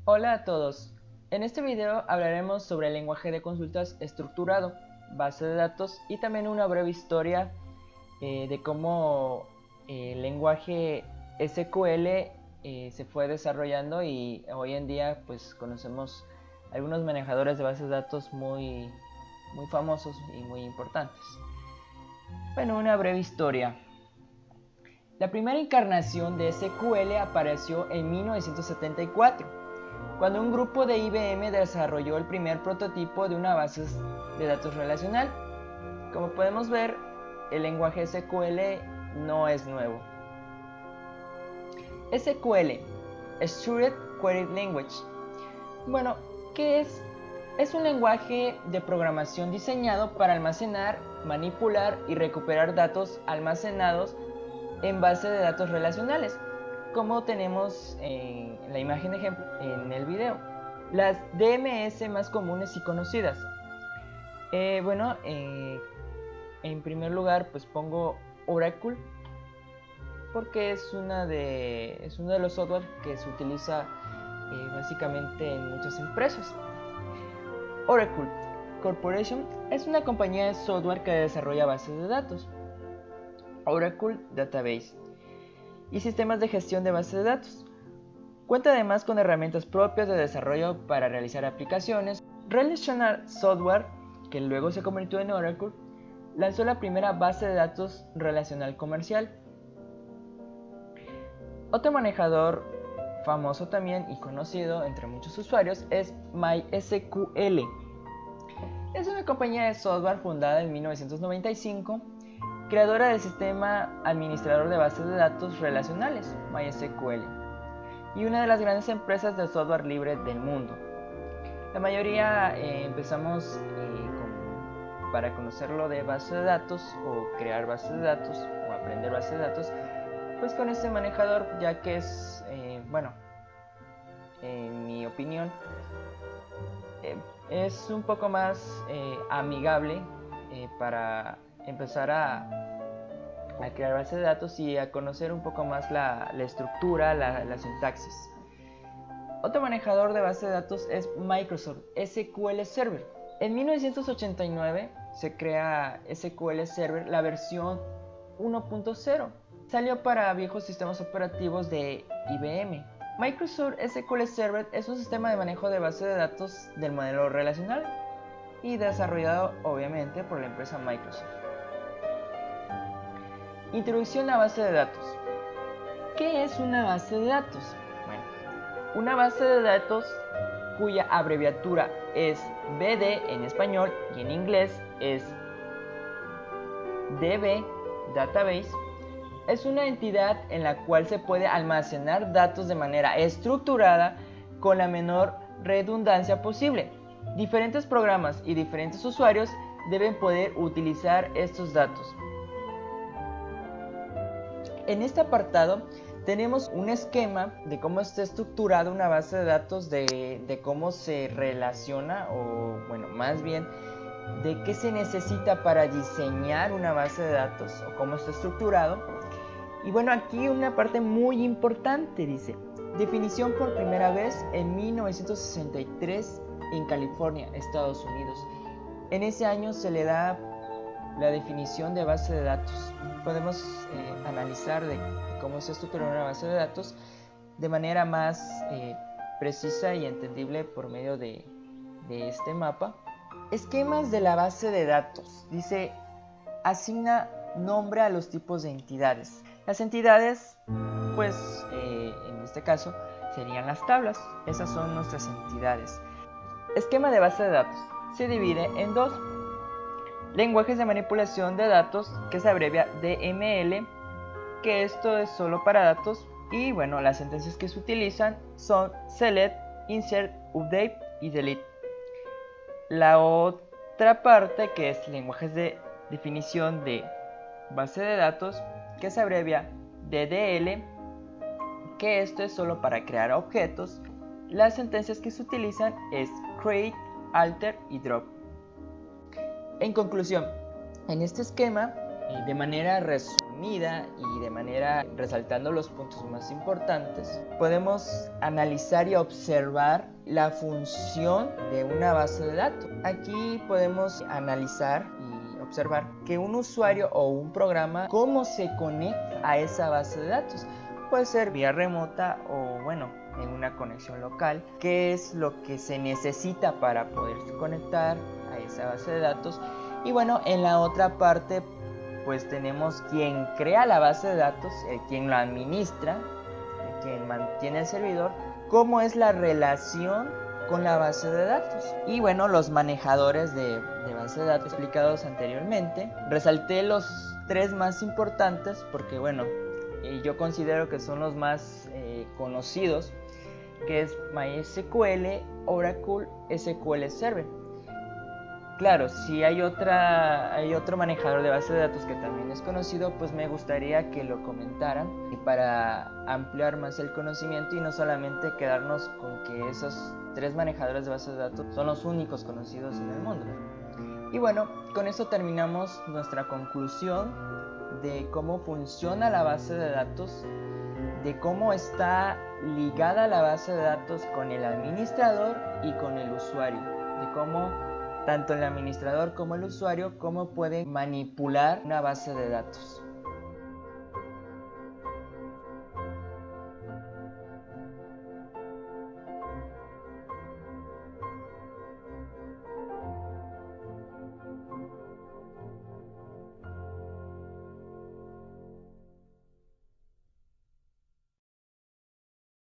Hola a todos, en este video hablaremos sobre el lenguaje de consultas estructurado, base de datos y también una breve historia de cómo el lenguaje SQL se fue desarrollando y hoy en día pues conocemos algunos manejadores de bases de datos muy famosos y muy importantes. Bueno, una breve historia. La primera encarnación de SQL apareció en 1974. Cuando un grupo de IBM desarrolló el primer prototipo de una base de datos relacional. Como podemos ver, el lenguaje SQL no es nuevo. SQL, Structured Query Language. Bueno, ¿qué es? Es un lenguaje de programación diseñado para almacenar, manipular y recuperar datos almacenados en bases de datos relacionales, como tenemos en la imagen de ejemplo en el video. Las DMS más comunes y conocidas. En primer lugar pues pongo Oracle porque es uno de los software que se utiliza básicamente en muchas empresas. Oracle Corporation es una compañía de software que desarrolla bases de datos. Oracle Database y sistemas de gestión de bases de datos. Cuenta además con herramientas propias de desarrollo para realizar aplicaciones. Relational Software, que luego se convirtió en Oracle, lanzó la primera base de datos relacional comercial. Otro manejador famoso también y conocido entre muchos usuarios es MySQL. Es una compañía de software fundada en 1995, creadora del sistema administrador de bases de datos relacionales, MySQL, y una de las grandes empresas de software libre del mundo. La mayoría empezamos para conocerlo de bases de datos o crear bases de datos o aprender bases de datos, pues con este manejador, ya que es, en mi opinión, es un poco más amigable para empezar a crear bases de datos y a conocer un poco más la estructura, la sintaxis. Otro manejador de base de datos es Microsoft SQL Server. En 1989 se crea SQL Server, la versión 1.0. Salió para viejos sistemas operativos de IBM. Microsoft SQL Server es un sistema de manejo de base de datos del modelo relacional y desarrollado obviamente por la empresa Microsoft. Introducción a base de datos. ¿Qué es una base de datos? Bueno, una base de datos cuya abreviatura es BD en español y en inglés es DB, Database, es una entidad en la cual se puede almacenar datos de manera estructurada con la menor redundancia posible. Diferentes programas y diferentes usuarios deben poder utilizar estos datos. En este apartado tenemos un esquema de cómo está estructurada una base de datos, de cómo se relaciona, o bueno, más bien de qué se necesita para diseñar una base de datos o cómo está estructurado. Y bueno, aquí una parte muy importante dice: definición por primera vez en 1963 en California, Estados Unidos. En ese año se le da la definición de base de datos. Podemos analizar de cómo se estructura una base de datos de manera más precisa y entendible por medio de este mapa. Esquemas de la base de datos. Dice: asigna nombre a los tipos de entidades. Las entidades, pues en este caso, serían las tablas. Esas son nuestras entidades. Esquema de base de datos. Se divide en dos: lenguajes de manipulación de datos, que se abrevia DML, que esto es solo para datos, y bueno, las sentencias que se utilizan son select, insert, update y delete. La otra parte, que es lenguajes de definición de base de datos, que se abrevia DDL, que esto es solo para crear objetos. Las sentencias que se utilizan es create, alter y drop. En conclusión, en este esquema de manera resumida y de manera resaltando los puntos más importantes, podemos analizar y observar la función de una base de datos. Aquí podemos analizar y observar que un usuario o un programa, cómo se conecta a esa base de datos. Puede ser vía remota o bueno, en una conexión local. ¿Qué es lo que se necesita para poder conectar a esa base de datos? Y bueno, en la otra parte pues tenemos quien crea la base de datos, quien la administra, quien mantiene el servidor, cómo es la relación con la base de datos. Y bueno, los manejadores de base de datos explicados anteriormente. Resalté los 3 más importantes porque bueno, yo considero que son los más conocidos, que es MySQL, Oracle, SQL Server. Claro, si hay otro manejador de base de datos que también es conocido, pues me gustaría que lo comentaran y para ampliar más el conocimiento y no solamente quedarnos con que esos 3 manejadores de base de datos son los únicos conocidos en el mundo. Y bueno, con eso terminamos nuestra conclusión de cómo funciona la base de datos, de cómo está ligada la base de datos con el administrador y con el usuario, de cómo tanto el administrador como el usuario cómo pueden manipular una base de datos.